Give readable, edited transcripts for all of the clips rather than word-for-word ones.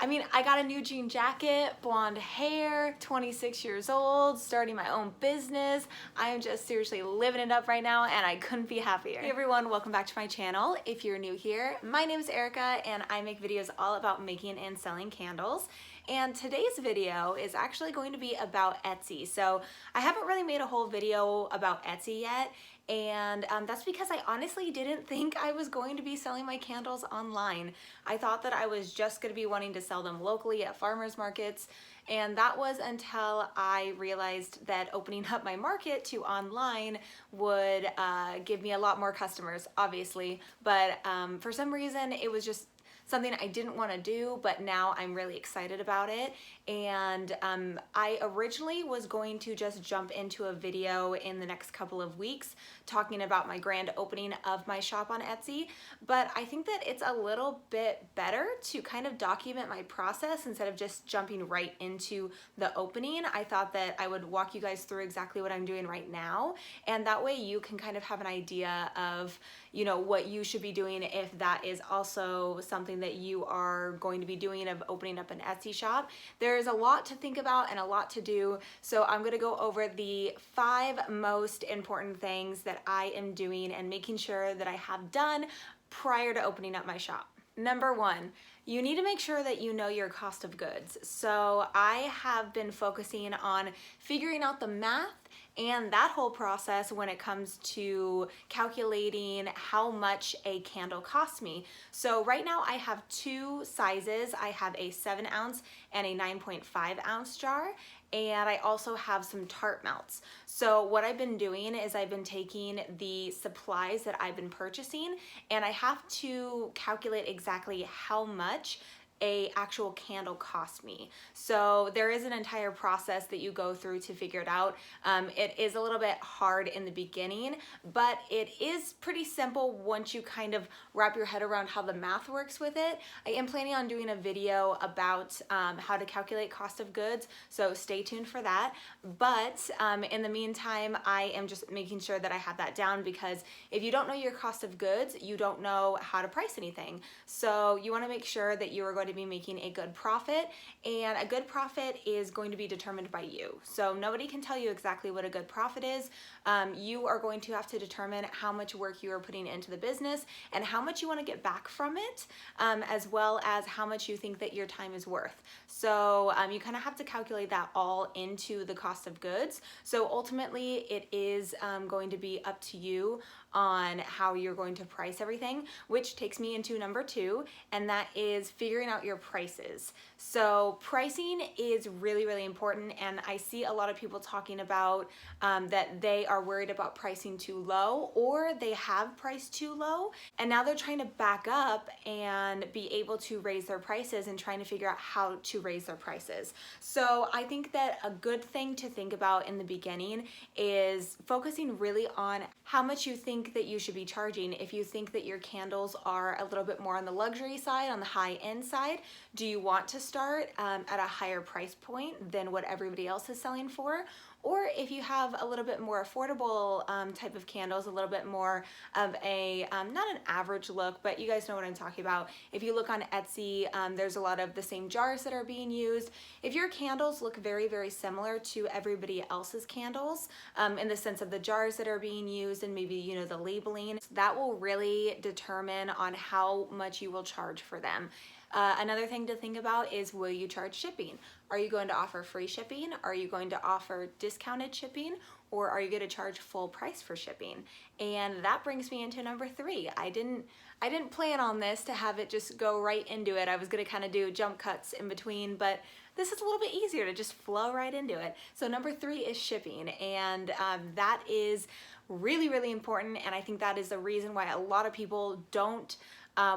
I mean, I got a new jean jacket, blonde hair, 26 years old, starting my own business. I am just seriously living it up right now and I couldn't be happier. Hey everyone, welcome back to my channel. If you're new here, my name is Erica and I make videos all about making and selling candles. And today's video is actually going to be about Etsy. So I haven't really made a whole video about Etsy yet, and that's because I honestly didn't think I was going to be selling my candles online. I thought that I was just going to be wanting to sell them locally at farmers markets, and that was until I realized that opening up my market to online would give me a lot more customers, obviously, but for some reason it was just something I didn't want to do, but now I'm really excited about it. And I originally was going to just jump into a video in the next couple of weeks talking about my grand opening of my shop on Etsy, but I think that it's a little bit better to kind of document my process instead of just jumping right into the opening. I thought that I would walk you guys through exactly what I'm doing right now, and that way you can kind of have an idea of, you know, what you should be doing if that is also something that you are going to be doing of opening up an Etsy shop. There's a lot to think about and a lot to do, so I'm going to go over the 5 most important things that I am doing and making sure that I have done prior to opening up my shop. Number 1, you need to make sure that you know your cost of goods. So I have been focusing on figuring out the math and that whole process when it comes to calculating how much a candle costs me. So right now I have 2 sizes. I have a 7-ounce and a 9.5 ounce jar, and I also have some tart melts. So what I've been doing is I've been taking the supplies that I've been purchasing, and I have to calculate exactly how much a actual candle cost me. So there is an entire process that you go through to figure it out. It is a little bit hard in the beginning, but it is pretty simple once you kind of wrap your head around how the math works with it. I am planning on doing a video about how to calculate cost of goods, so stay tuned for that. But in the meantime, I am just making sure that I have that down, because if you don't know your cost of goods, you don't know how to price anything. So you want to make sure that you are going to be making a good profit, and a good profit is going to be determined by you. So nobody can tell you exactly what a good profit is. You are going to have to determine how much work you are putting into the business and how much you want to get back from it, as well as how much you think that your time is worth. So you kind of have to calculate that all into the cost of goods. So ultimately it is going to be up to you on how you're going to price everything, which takes me into number 2, and that is figuring out your prices. So pricing is really, really important, and I see a lot of people talking about that they are worried about pricing too low, or they have priced too low, and now they're trying to back up and be able to raise their prices and trying to figure out how to raise their prices. So I think that a good thing to think about in the beginning is focusing really on how much you think that you should be charging. If you think that your candles are a little bit more on the luxury side, on the high end side, do you want to start at a higher price point than what everybody else is selling for? Or if you have a little bit more affordable type of candles, a little bit more of a, not an average look, but you guys know what I'm talking about. If you look on Etsy, there's a lot of the same jars that are being used. If your candles look very, very similar to everybody else's candles, in the sense of the jars that are being used and maybe, you know, the labeling, that will really determine on how much you will charge for them. Another thing to think about is, will you charge shipping? Are you going to offer free shipping? Are you going to offer discounted shipping? Or are you going to charge full price for shipping? And that brings me into number 3. I didn't plan on this to have it just go right into it. I was going to kind of do jump cuts in between, but this is a little bit easier to just flow right into it. So number 3 is shipping, and that is really, really important, and I think that is the reason why a lot of people don't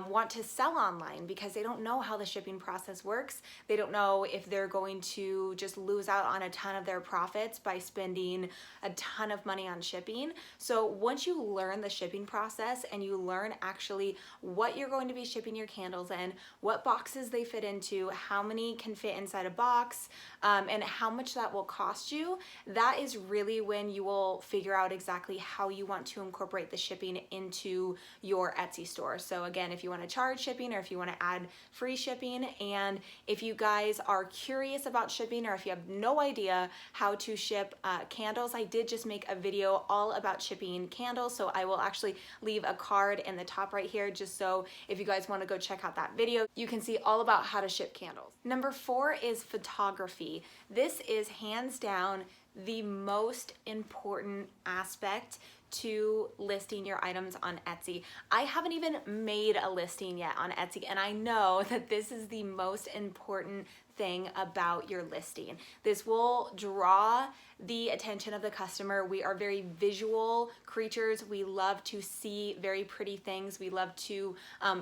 want to sell online, because they don't know how the shipping process works. They don't know if they're going to just lose out on a ton of their profits by spending a ton of money on shipping. So once you learn the shipping process and you learn actually what you're going to be shipping your candles in, what boxes they fit into, how many can fit inside a box, and how much that will cost you, that is really when you will figure out exactly how you want to incorporate the shipping into your Etsy store. So again, option if you want to charge shipping or if you want to add free shipping. And if you guys are curious about shipping or if you have no idea how to ship candles, I did just make a video all about shipping candles, so I will actually leave a card in the top right here just so if you guys want to go check out that video, you can see all about how to ship candles. Number 4 is photography. This is hands down the most important aspect to listing your items on Etsy. I haven't even made a listing yet on Etsy, and I know that this is the most important thing about your listing. This will draw the attention of the customer. We are very visual creatures. We love to see very pretty things. We love to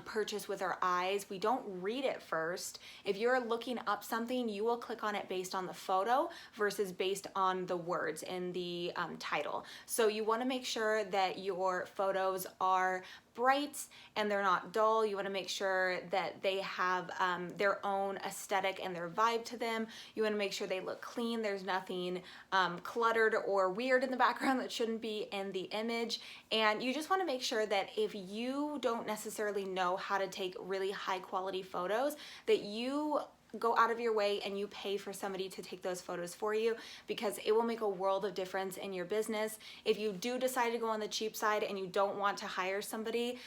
purchase with our eyes. We don't read it first. If you're looking up something, you will click on it based on the photo versus based on the words in the title. So you want to make sure that your photos are bright and they're not dull. You want to make sure that they have their own aesthetic and their vibe to them. You want to make sure they look clean. There's nothing cluttered or weird in the background that shouldn't be in the image. And you just want to make sure that if you don't necessarily know how to take really high quality photos, that you go out of your way and you pay for somebody to take those photos for you, because it will make a world of difference in your business. If you do decide to go on the cheap side and you don't want to hire somebody,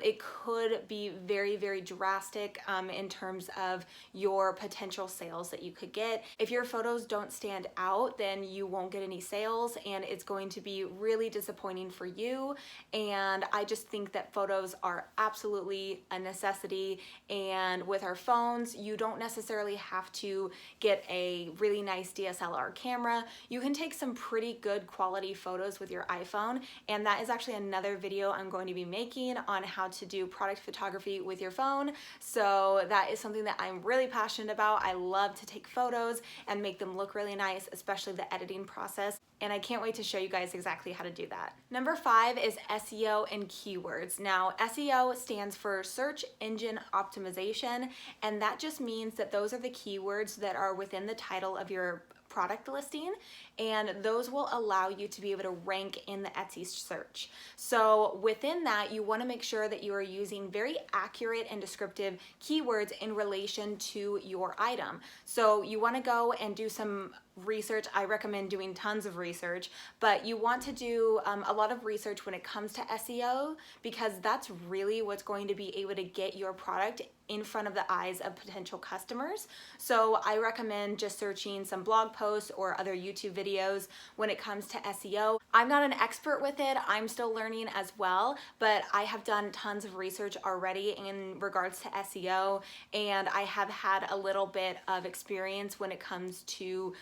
it could be very, very drastic in terms of your potential sales that you could get. If your photos don't stand out, then you won't get any sales and it's going to be really disappointing for you. And I just think that photos are absolutely a necessity. And with our phones, you don't necessarily have to get a really nice DSLR camera. You can take some pretty good quality photos with your iPhone, and that is actually another video I'm going to be making on how to do product photography with your phone. So that is something that I'm really passionate about. I love to take photos and make them look really nice, especially the editing process. And I can't wait to show you guys exactly how to do that. Number 5 is SEO and keywords. Now, SEO stands for search engine optimization, and that just means that those are the keywords that are within the title of your product listing, and those will allow you to be able to rank in the Etsy search. So within that, you want to make sure that you are using very accurate and descriptive keywords in relation to your item. So you want to go and do some research. I recommend doing tons of research, but you want to do a lot of research when it comes to SEO, because that's really what's going to be able to get your product in front of the eyes of potential customers. So I recommend just searching some blog posts or other YouTube videos when it comes to SEO. I'm not an expert with it. I'm still learning as well, but I have done tons of research already in regards to SEO, and I have had a little bit of experience when it comes to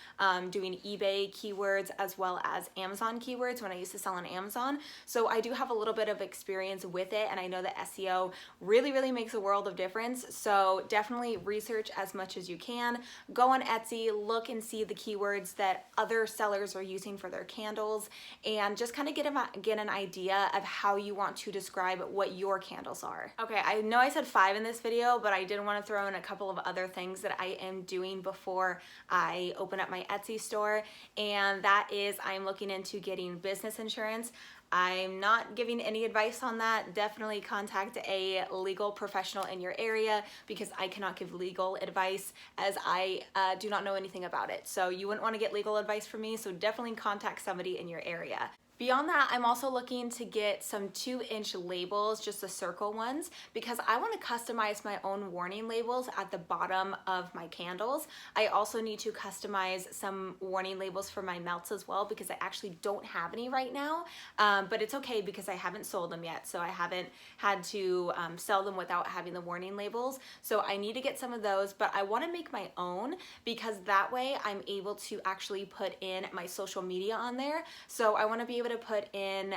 doing eBay keywords as well as Amazon keywords when I used to sell on Amazon. So I do have a little bit of experience with it, and I know that SEO really, really makes a world of difference. So definitely research as much as you can. Go on Etsy, look and see the keywords that other sellers are using for their candles, and just kind of get an idea of how you want to describe what your candles are. Okay, I know I said 5 in this video, but I did want to throw in a couple of other things that I am doing before I open up my Etsy store, and that is I'm looking into getting business insurance. I'm not giving any advice on that. Definitely contact a legal professional in your area, because I cannot give legal advice as I do not know anything about it. So you wouldn't want to get legal advice from me, so definitely contact somebody in your area. Beyond that, I'm also looking to get some 2-inch labels, just the circle ones, because I want to customize my own warning labels at the bottom of my candles. I also need to customize some warning labels for my melts as well, because I actually don't have any right now, but it's okay because I haven't sold them yet, so I haven't had to sell them without having the warning labels. So I need to get some of those, but I want to make my own, because that way I'm able to actually put in my social media on there. So I want to be able to put in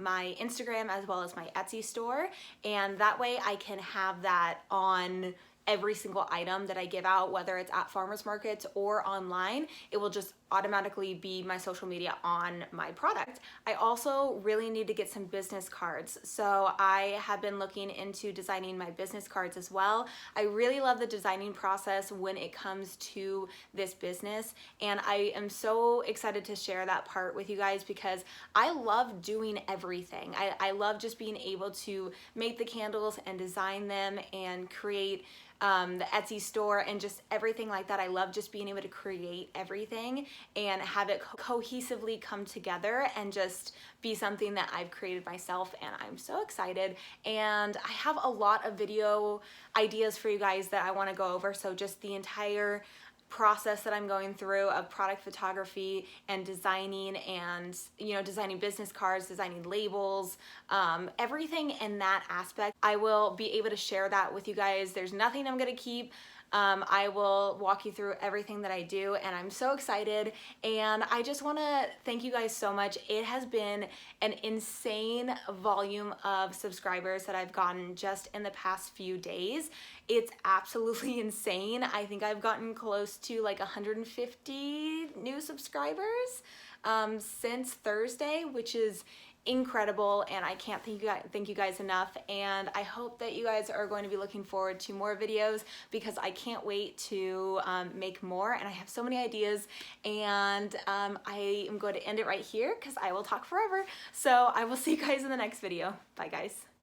my Instagram as well as my Etsy store, and that way I can have that on every single item that I give out, whether it's at farmers markets or online, it will just automatically be my social media on my product. I also really need to get some business cards. So I have been looking into designing my business cards as well. I really love the designing process when it comes to this business, and I am so excited to share that part with you guys because I love doing everything. I love just being able to make the candles and design them and create the Etsy store and just everything like that. I love just being able to create everything and have it cohesively come together and just be something that I've created myself, and I'm so excited. And I have a lot of video ideas for you guys that I want to go over, so just the entire process that I'm going through of product photography and designing, and designing business cards, designing labels, everything in that aspect. I will be able to share that with you guys. There's nothing I'm gonna keep. I will walk you through everything that I do, and I'm so excited. And I just want to thank you guys so much. It has been an insane volume of subscribers that I've gotten just in the past few days. It's absolutely insane. I think I've gotten close to like 150 new subscribers since Thursday, which is incredible, and I can't thank you guys enough. And I hope that you guys are going to be looking forward to more videos because I can't wait to make more, and I have so many ideas. And I am going to end it right here because I will talk forever. So I will see you guys in the next video. Bye guys.